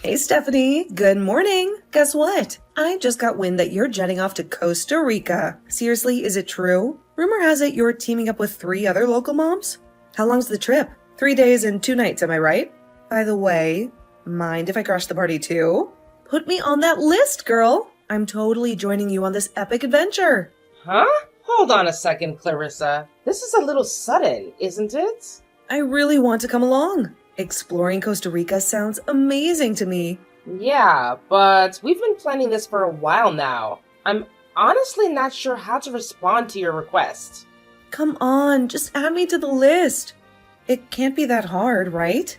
Hey Stephanie, good morning. Guess what? I just got wind that you're jetting off to Costa Rica. Seriously, is it true? Rumor has it you're teaming up with 3 other local moms? How long's the trip? 3 days and 2 nights, am I right? By the way, mind if I crash the party too? Put me on that list, girl. I'm totally joining you on this epic adventure. Huh? Hold on a second, Clarissa. This is a little sudden, isn't it? I really want to come along. Exploring Costa Rica sounds amazing to me. Yeah, but we've been planning this for a while now. I'm honestly not sure how to respond to your request. Come on, just add me to the list. It can't be that hard, right?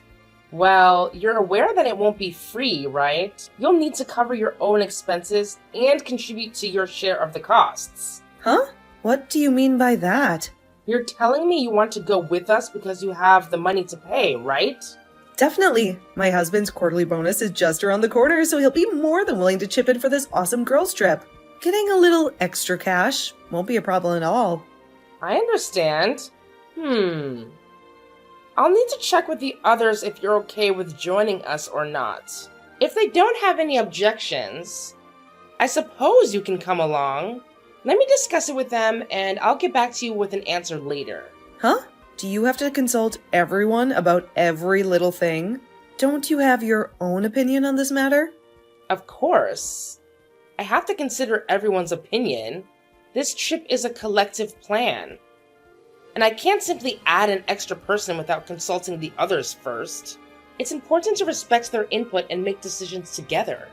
Well, you're aware that it won't be free, right? You'll need to cover your own expenses and contribute to your share of the costs. Huh? What do you mean by that? You're telling me you want to go with us because you have the money to pay, right? Definitely. My husband's quarterly bonus is just around the corner, so he'll be more than willing to chip in for this awesome girls trip. Getting a little extra cash won't be a problem at all. I understand. I'll need to check with the others if you're okay with joining us or not. If they don't have any objections, I suppose you can come along. Let me discuss it with them, and I'll get back to you with an answer later. Huh? Do you have to consult everyone about every little thing? Don't you have your own opinion on this matter? Of course. I have to consider everyone's opinion. This trip is a collective plan. And I can't simply add an extra person without consulting the others first. It's important to respect their input and make decisions together.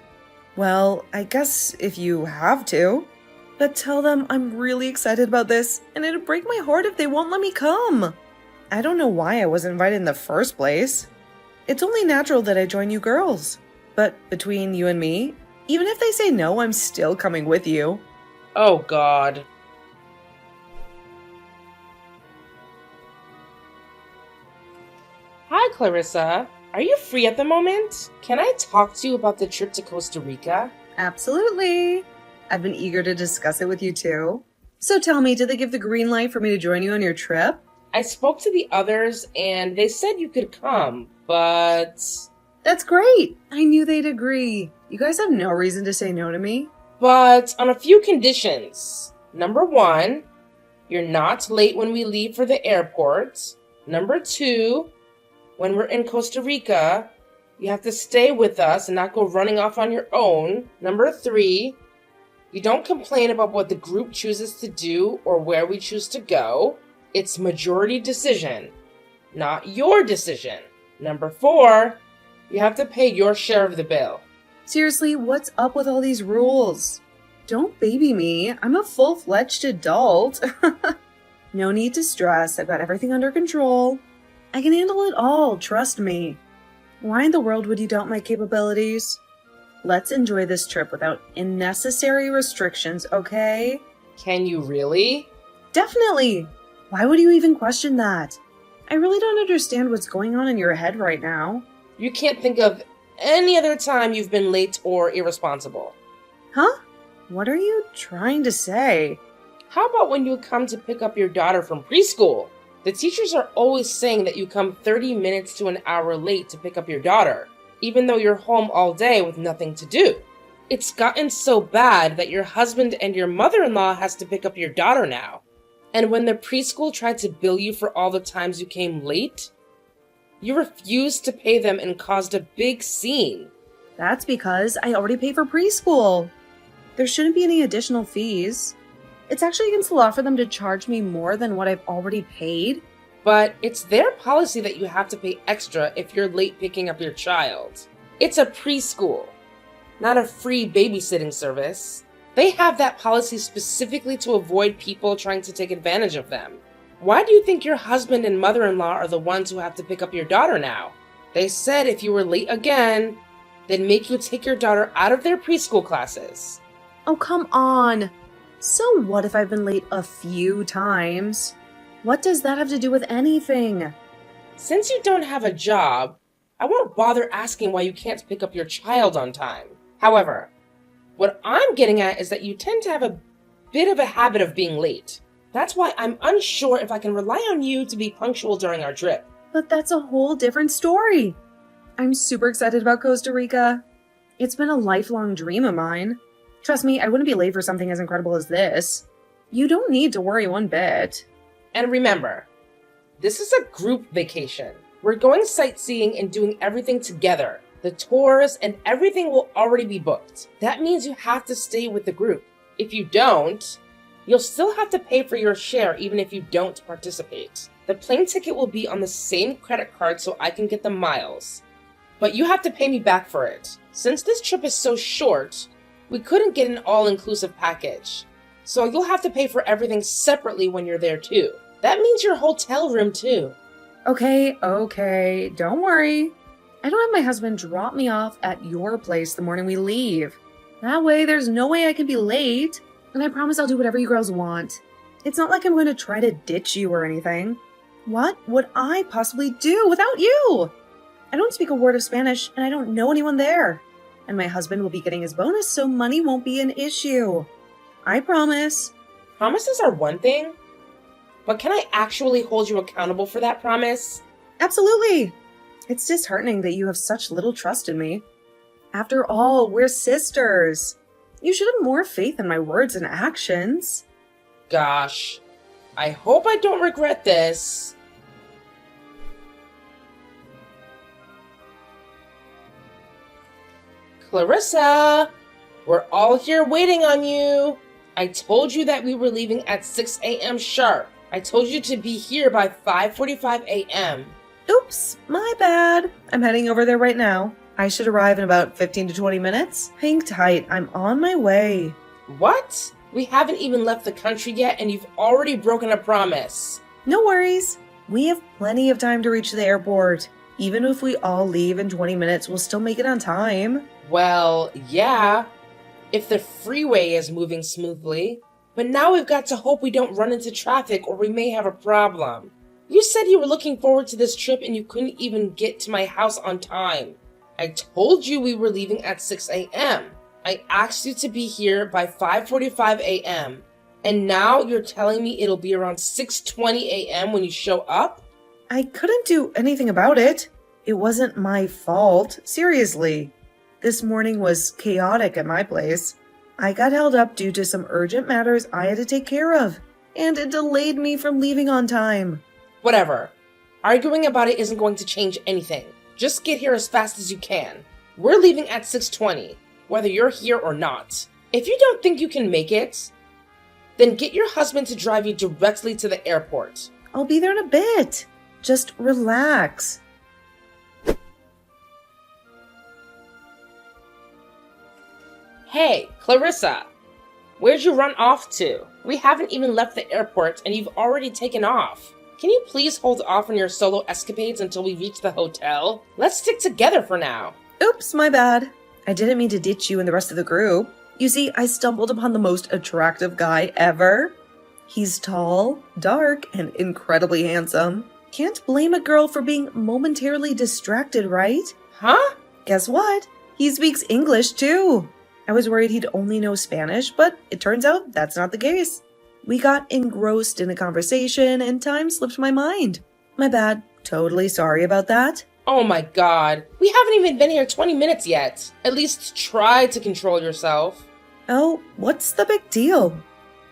Well, I guess if you have to. But tell them I'm really excited about this, and it'd break my heart if they won't let me come. I don't know why I wasn't invited in the first place. It's only natural that I join you girls. But between you and me, even if they say no, I'm still coming with you. Oh God. Hi, Clarissa. Are you free at the moment? Can I talk to you about the trip to Costa Rica? Absolutely. I've been eager to discuss it with you too. So tell me, did they give the green light for me to join you on your trip? I spoke to the others and they said you could come, but... That's great. I knew they'd agree. You guys have no reason to say no to me. But on a few conditions. Number 1, you're not late when we leave for the airport. Number 2, when we're in Costa Rica, you have to stay with us and not go running off on your own. Number 3, you don't complain about what the group chooses to do or where we choose to go. It's majority decision, not your decision. Number 4, you have to pay your share of the bill. Seriously, what's up with all these rules? Don't baby me. I'm a full-fledged adult. No need to stress. I've got everything under control. I can handle it all, trust me. Why in the world would you doubt my capabilities? Let's enjoy this trip without unnecessary restrictions, okay? Can you really? Definitely! Why would you even question that? I really don't understand what's going on in your head right now. You can't think of any other time you've been late or irresponsible. Huh? What are you trying to say? How about when you come to pick up your daughter from preschool? The teachers are always saying that you come 30 minutes to an hour late to pick up your daughter, even though you're home all day with nothing to do. It's gotten so bad that your husband and your mother-in-law has to pick up your daughter now. And when the preschool tried to bill you for all the times you came late, you refused to pay them and caused a big scene. That's because I already pay for preschool. There shouldn't be any additional fees. It's actually against the law for them to charge me more than what I've already paid. But it's their policy that you have to pay extra if you're late picking up your child. It's a preschool, not a free babysitting service. They have that policy specifically to avoid people trying to take advantage of them. Why do you think your husband and mother-in-law are the ones who have to pick up your daughter now? They said if you were late again, they'd make you take your daughter out of their preschool classes. Oh, come on. So what if I've been late a few times? What does that have to do with anything? Since you don't have a job, I won't bother asking why you can't pick up your child on time. However, what I'm getting at is that you tend to have a bit of a habit of being late. That's why I'm unsure if I can rely on you to be punctual during our trip. But that's a whole different story. I'm super excited about Costa Rica. It's been a lifelong dream of mine. Trust me, I wouldn't be late for something as incredible as this. You don't need to worry one bit. And remember, this is a group vacation. We're going sightseeing and doing everything together. The tours and everything will already be booked. That means you have to stay with the group. If you don't, you'll still have to pay for your share even if you don't participate. The plane ticket will be on the same credit card so I can get the miles. But you have to pay me back for it. Since this trip is so short, we couldn't get an all-inclusive package. So you'll have to pay for everything separately when you're there too. That means your hotel room too. Okay, don't worry. I don't have my husband drop me off at your place the morning we leave. That way, there's no way I can be late, and I promise I'll do whatever you girls want. It's not like I'm going to try to ditch you or anything. What would I possibly do without you? I don't speak a word of Spanish, and I don't know anyone there. And my husband will be getting his bonus, so money won't be an issue. I promise. Promises are one thing, but can I actually hold you accountable for that promise? Absolutely. It's disheartening that you have such little trust in me. After all, we're sisters. You should have more faith in my words and actions. Gosh, I hope I don't regret this. Clarissa, we're all here waiting on you. I told you that we were leaving at 6 a.m. sharp. I told you to be here by 5:45 a.m. Oops, my bad. I'm heading over there right now. I should arrive in about 15 to 20 minutes. Hang tight, I'm on my way. What? We haven't even left the country yet and you've already broken a promise. No worries. We have plenty of time to reach the airport. Even if we all leave in 20 minutes, we'll still make it on time. Well, yeah, if the freeway is moving smoothly. But now we've got to hope we don't run into traffic or we may have a problem. You said you were looking forward to this trip and you couldn't even get to my house on time. I told you we were leaving at 6 a.m. I asked you to be here by 5:45 a.m. And now you're telling me it'll be around 6:20 a.m. when you show up? I couldn't do anything about it. It wasn't my fault. Seriously. This morning was chaotic at my place. I got held up due to some urgent matters I had to take care of, and it delayed me from leaving on time. Whatever. Arguing about it isn't going to change anything. Just get here as fast as you can. We're leaving at 6:20, whether you're here or not. If you don't think you can make it, then get your husband to drive you directly to the airport. I'll be there in a bit. Just relax. Hey, Clarissa, where'd you run off to? We haven't even left the airport and you've already taken off. Can you please hold off on your solo escapades until we reach the hotel? Let's stick together for now. Oops, my bad. I didn't mean to ditch you and the rest of the group. You see, I stumbled upon the most attractive guy ever. He's tall, dark, and incredibly handsome. Can't blame a girl for being momentarily distracted, right? Huh? Guess what? He speaks English too. I was worried he'd only know Spanish, but it turns out that's not the case. We got engrossed in a conversation and time slipped my mind. My bad. Totally sorry about that. Oh my god. We haven't even been here 20 minutes yet. At least try to control yourself. Oh, what's the big deal?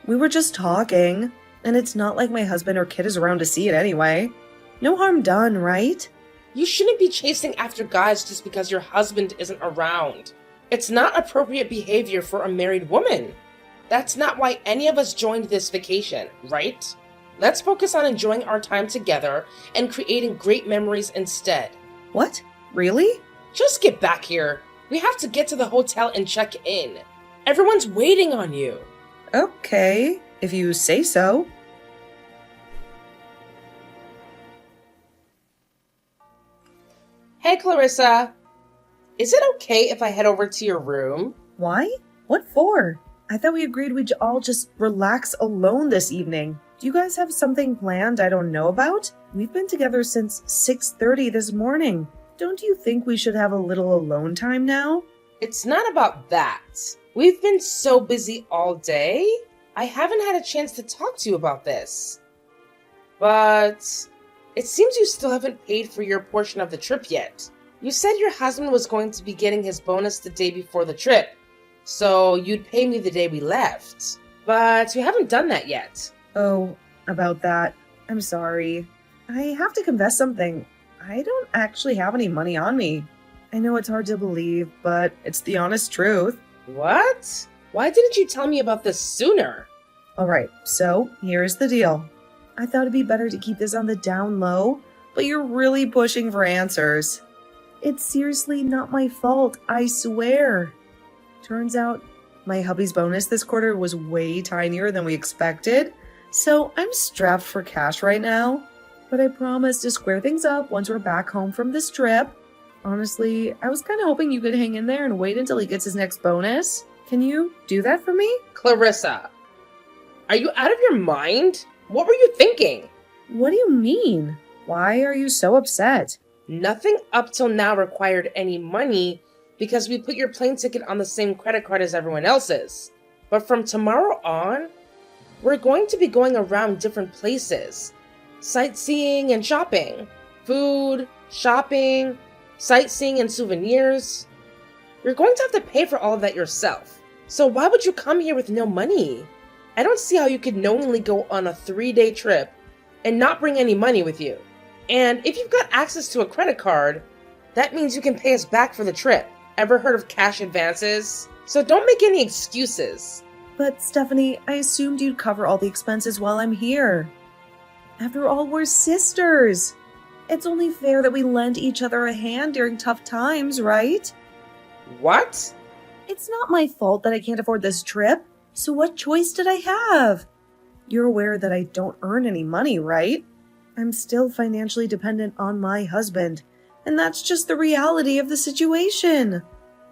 We were just talking, and it's not like my husband or kid is around to see it anyway. No harm done, right? You shouldn't be chasing after guys just because your husband isn't around. It's not appropriate behavior for a married woman. That's not why any of us joined this vacation, right? Let's focus on enjoying our time together and creating great memories instead. What? Really? Just get back here. We have to get to the hotel and check in. Everyone's waiting on you. Okay, if you say so. Hey, Clarissa. Is it okay if I head over to your room? Why? What for? I thought we agreed we'd all just relax alone this evening. Do you guys have something planned I don't know about? We've been together since 6:30 this morning. Don't you think we should have a little alone time now? It's not about that. We've been so busy all day. I haven't had a chance to talk to you about this. But it seems you still haven't paid for your portion of the trip yet. You said your husband was going to be getting his bonus the day before the trip, so you'd pay me the day we left. But you haven't done that yet. Oh, about that. I'm sorry. I have to confess something. I don't actually have any money on me. I know it's hard to believe, but it's the honest truth. What? Why didn't you tell me about this sooner? Alright, so here's the deal. I thought it'd be better to keep this on the down low, but you're really pushing for answers. It's seriously not my fault, I swear. Turns out, my hubby's bonus this quarter was way tinier than we expected, so I'm strapped for cash right now. But I promise to square things up once we're back home from this trip. Honestly, I was kind of hoping you could hang in there and wait until he gets his next bonus. Can you do that for me? Clarissa, are you out of your mind? What were you thinking? What do you mean? Why are you so upset? Nothing up till now required any money because we put your plane ticket on the same credit card as everyone else's. But from tomorrow on, we're going to be going around different places. Sightseeing and shopping. Food, shopping, sightseeing and souvenirs. You're going to have to pay for all of that yourself. So why would you come here with no money? I don't see how you could knowingly go on a 3-day trip and not bring any money with you. And if you've got access to a credit card, that means you can pay us back for the trip. Ever heard of cash advances? So don't make any excuses. But Stephanie, I assumed you'd cover all the expenses while I'm here. After all, we're sisters. It's only fair that we lend each other a hand during tough times, right? What? It's not my fault that I can't afford this trip, so what choice did I have? You're aware that I don't earn any money, right? I'm still financially dependent on my husband, and that's just the reality of the situation.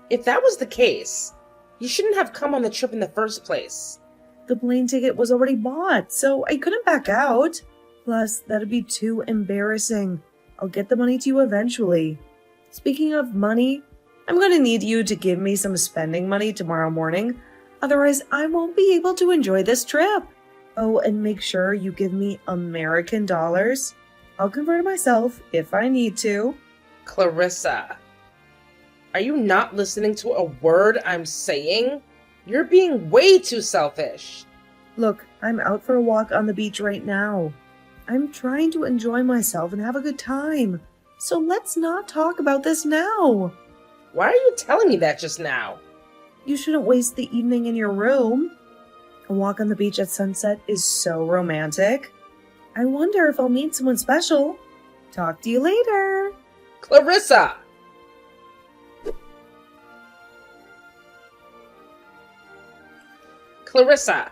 If that was the case, you shouldn't have come on the trip in the first place. The plane ticket was already bought, so I couldn't back out. Plus, that'd be too embarrassing. I'll get the money to you eventually. Speaking of money, I'm going to need you to give me some spending money tomorrow morning. Otherwise, I won't be able to enjoy this trip. Oh, and make sure you give me American dollars. I'll convert it myself if I need to. Clarissa, are you not listening to a word I'm saying? You're being way too selfish. Look, I'm out for a walk on the beach right now. I'm trying to enjoy myself and have a good time. So let's not talk about this now. Why are you telling me that just now? You shouldn't waste the evening in your room. A walk on the beach at sunset is so romantic. I wonder if I'll meet someone special. Talk to you later. Clarissa! Clarissa,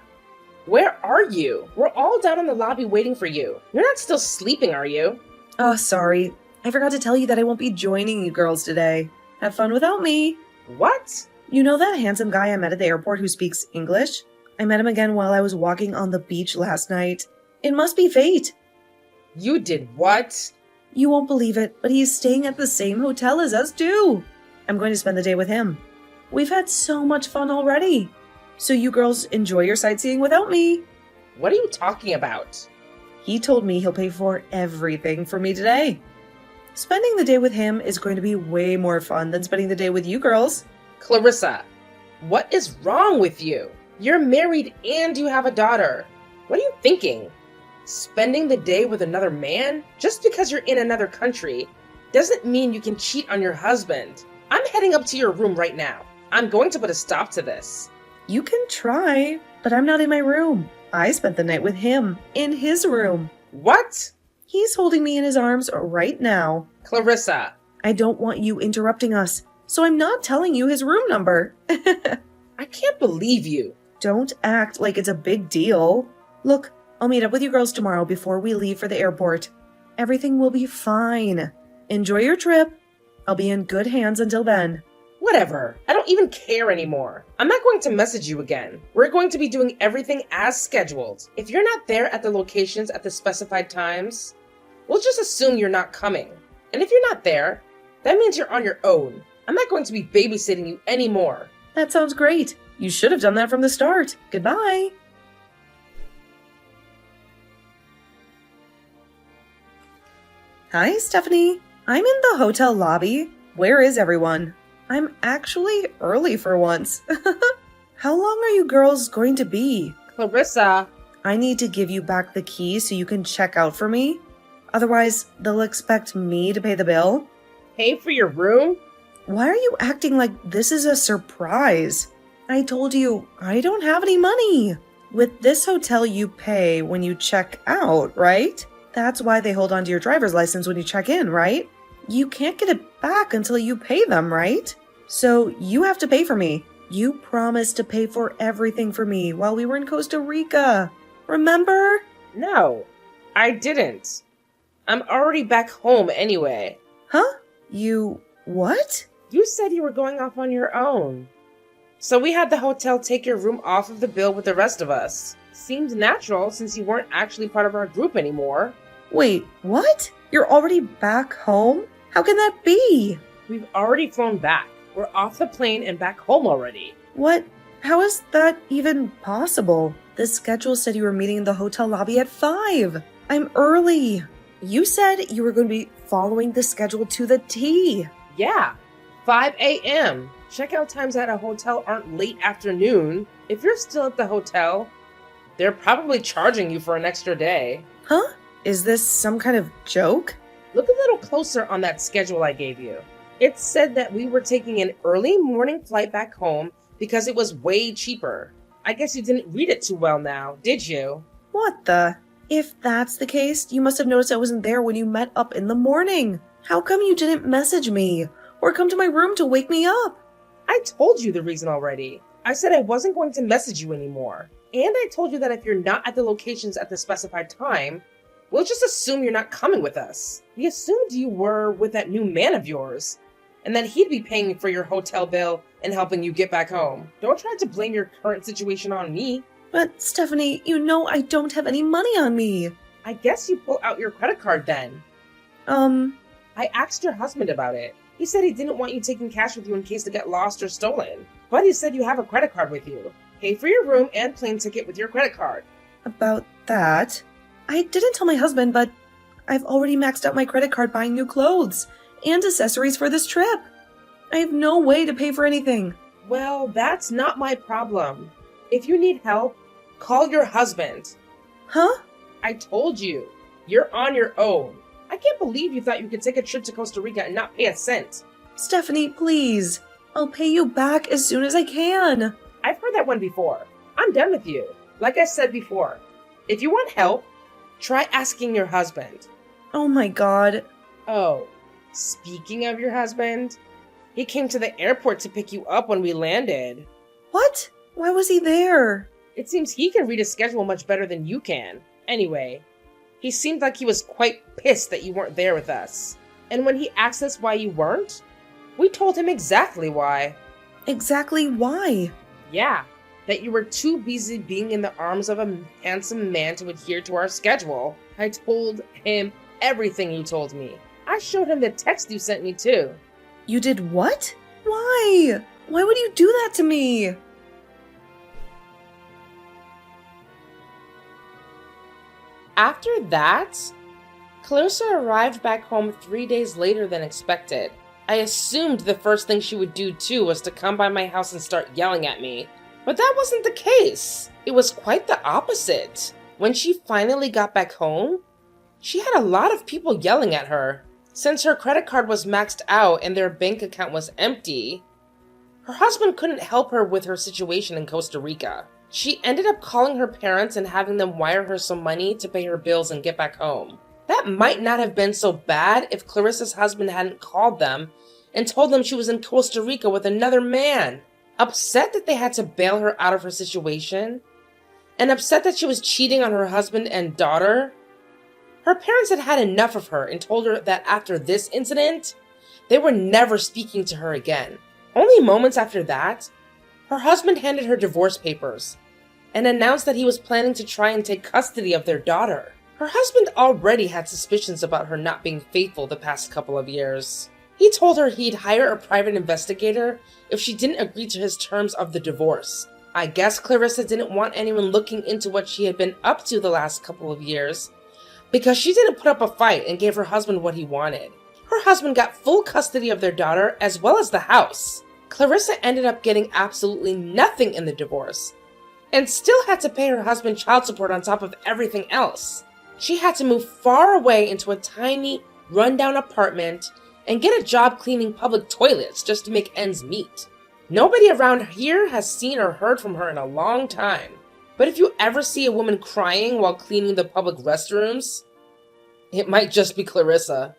where are you? We're all down in the lobby waiting for you. You're not still sleeping, are you? Oh, sorry. I forgot to tell you that I won't be joining you girls today. Have fun without me. What? You know that handsome guy I met at the airport who speaks English? I met him again while I was walking on the beach last night. It must be fate. You did what? You won't believe it, but he's staying at the same hotel as us too. I'm going to spend the day with him. We've had so much fun already. So you girls enjoy your sightseeing without me. What are you talking about? He told me he'll pay for everything for me today. Spending the day with him is going to be way more fun than spending the day with you girls. Clarissa, what is wrong with you? You're married and you have a daughter. What are you thinking? Spending the day with another man? Just because you're in another country doesn't mean you can cheat on your husband. I'm heading up to your room right now. I'm going to put a stop to this. You can try, but I'm not in my room. I spent the night with him, in his room. What? He's holding me in his arms right now. Clarissa. I don't want you interrupting us, so I'm not telling you his room number. I can't believe you. Don't act like it's a big deal. Look, I'll meet up with you girls tomorrow before we leave for the airport. Everything will be fine. Enjoy your trip. I'll be in good hands until then. Whatever. I don't even care anymore. I'm not going to message you again. We're going to be doing everything as scheduled. If you're not there at the locations at the specified times, we'll just assume you're not coming. And if you're not there, that means you're on your own. I'm not going to be babysitting you anymore. That sounds great. You should have done that from the start. Goodbye. Hi, Stephanie. I'm in the hotel lobby. Where is everyone? I'm actually early for once. How long are you girls going to be? Clarissa, I need to give you back the key so you can check out for me. Otherwise, they'll expect me to pay the bill. pay for your room? Why are you acting like this is a surprise? I told you, I don't have any money. With this hotel, you pay when you check out, right? That's why they hold on to your driver's license when you check in, right? You can't get it back until you pay them, right? So you have to pay for me. You promised to pay for everything for me while we were in Costa Rica. Remember? No, I didn't. I'm already back home anyway. Huh? You what? You said you were going off on your own. So we had the hotel take your room off of the bill with the rest of us. Seemed natural since you weren't actually part of our group anymore. Wait, what? You're already back home? How can that be? We've already flown back. We're off the plane and back home already. What? How is that even possible? The schedule said you were meeting in the hotel lobby at 5. I'm early. You said you were going to be following the schedule to the T. Yeah, 5 a.m. Checkout times at a hotel aren't late afternoon. If you're still at the hotel, they're probably charging you for an extra day. Huh? Is this some kind of joke? Look a little closer on that schedule I gave you. It said that we were taking an early morning flight back home because it was way cheaper. I guess you didn't read it too well now, did you? What the? If that's the case, you must have noticed I wasn't there when you met up in the morning. How come you didn't message me or come to my room to wake me up? I told you the reason already. I said I wasn't going to message you anymore. And I told you that if you're not at the locations at the specified time, we'll just assume you're not coming with us. We assumed you were with that new man of yours, and that he'd be paying for your hotel bill and helping you get back home. Don't try to blame your current situation on me. But Stephanie, you know I don't have any money on me. I guess you pull out your credit card then. I asked your husband about it. He said he didn't want you taking cash with you in case it got lost or stolen. But he said you have a credit card with you. Pay for your room and plane ticket with your credit card. About that, I didn't tell my husband, but I've already maxed out my credit card buying new clothes and accessories for this trip. I have no way to pay for anything. Well, that's not my problem. If you need help, call your husband. Huh? I told you. You're on your own. I can't believe you thought you could take a trip to Costa Rica and not pay a cent. Stephanie, please. I'll pay you back as soon as I can. I've heard that one before. I'm done with you. Like I said before, if you want help, try asking your husband. Oh my god. Oh, speaking of your husband, he came to the airport to pick you up when we landed. What? Why was he there? It seems he can read a schedule much better than you can. Anyway, he seemed like he was quite pissed that you weren't there with us. And when he asked us why you weren't, we told him exactly why. Exactly why? Yeah, that you were too busy being in the arms of a handsome man to adhere to our schedule. I told him everything you told me. I showed him the text you sent me too. You did what? Why? Why would you do that to me? After that, Clarissa arrived back home 3 days later than expected. I assumed the first thing she would do too was to come by my house and start yelling at me. But that wasn't the case. It was quite the opposite. When she finally got back home, she had a lot of people yelling at her. Since her credit card was maxed out and their bank account was empty, her husband couldn't help her with her situation in Costa Rica. She ended up calling her parents and having them wire her some money to pay her bills and get back home. That might not have been so bad if Clarissa's husband hadn't called them and told them she was in Costa Rica with another man. Upset that they had to bail her out of her situation, and upset that she was cheating on her husband and daughter, her parents had had enough of her and told her that after this incident, they were never speaking to her again. Only moments after that, her husband handed her divorce papers and announced that he was planning to try and take custody of their daughter. Her husband already had suspicions about her not being faithful the past couple of years. He told her he'd hire a private investigator if she didn't agree to his terms of the divorce. I guess Clarissa didn't want anyone looking into what she had been up to the last couple of years because she didn't put up a fight and gave her husband what he wanted. Her husband got full custody of their daughter as well as the house. Clarissa ended up getting absolutely nothing in the divorce and still had to pay her husband child support on top of everything else. She had to move far away into a tiny, rundown apartment and get a job cleaning public toilets just to make ends meet. Nobody around here has seen or heard from her in a long time. But if you ever see a woman crying while cleaning the public restrooms, it might just be Clarissa.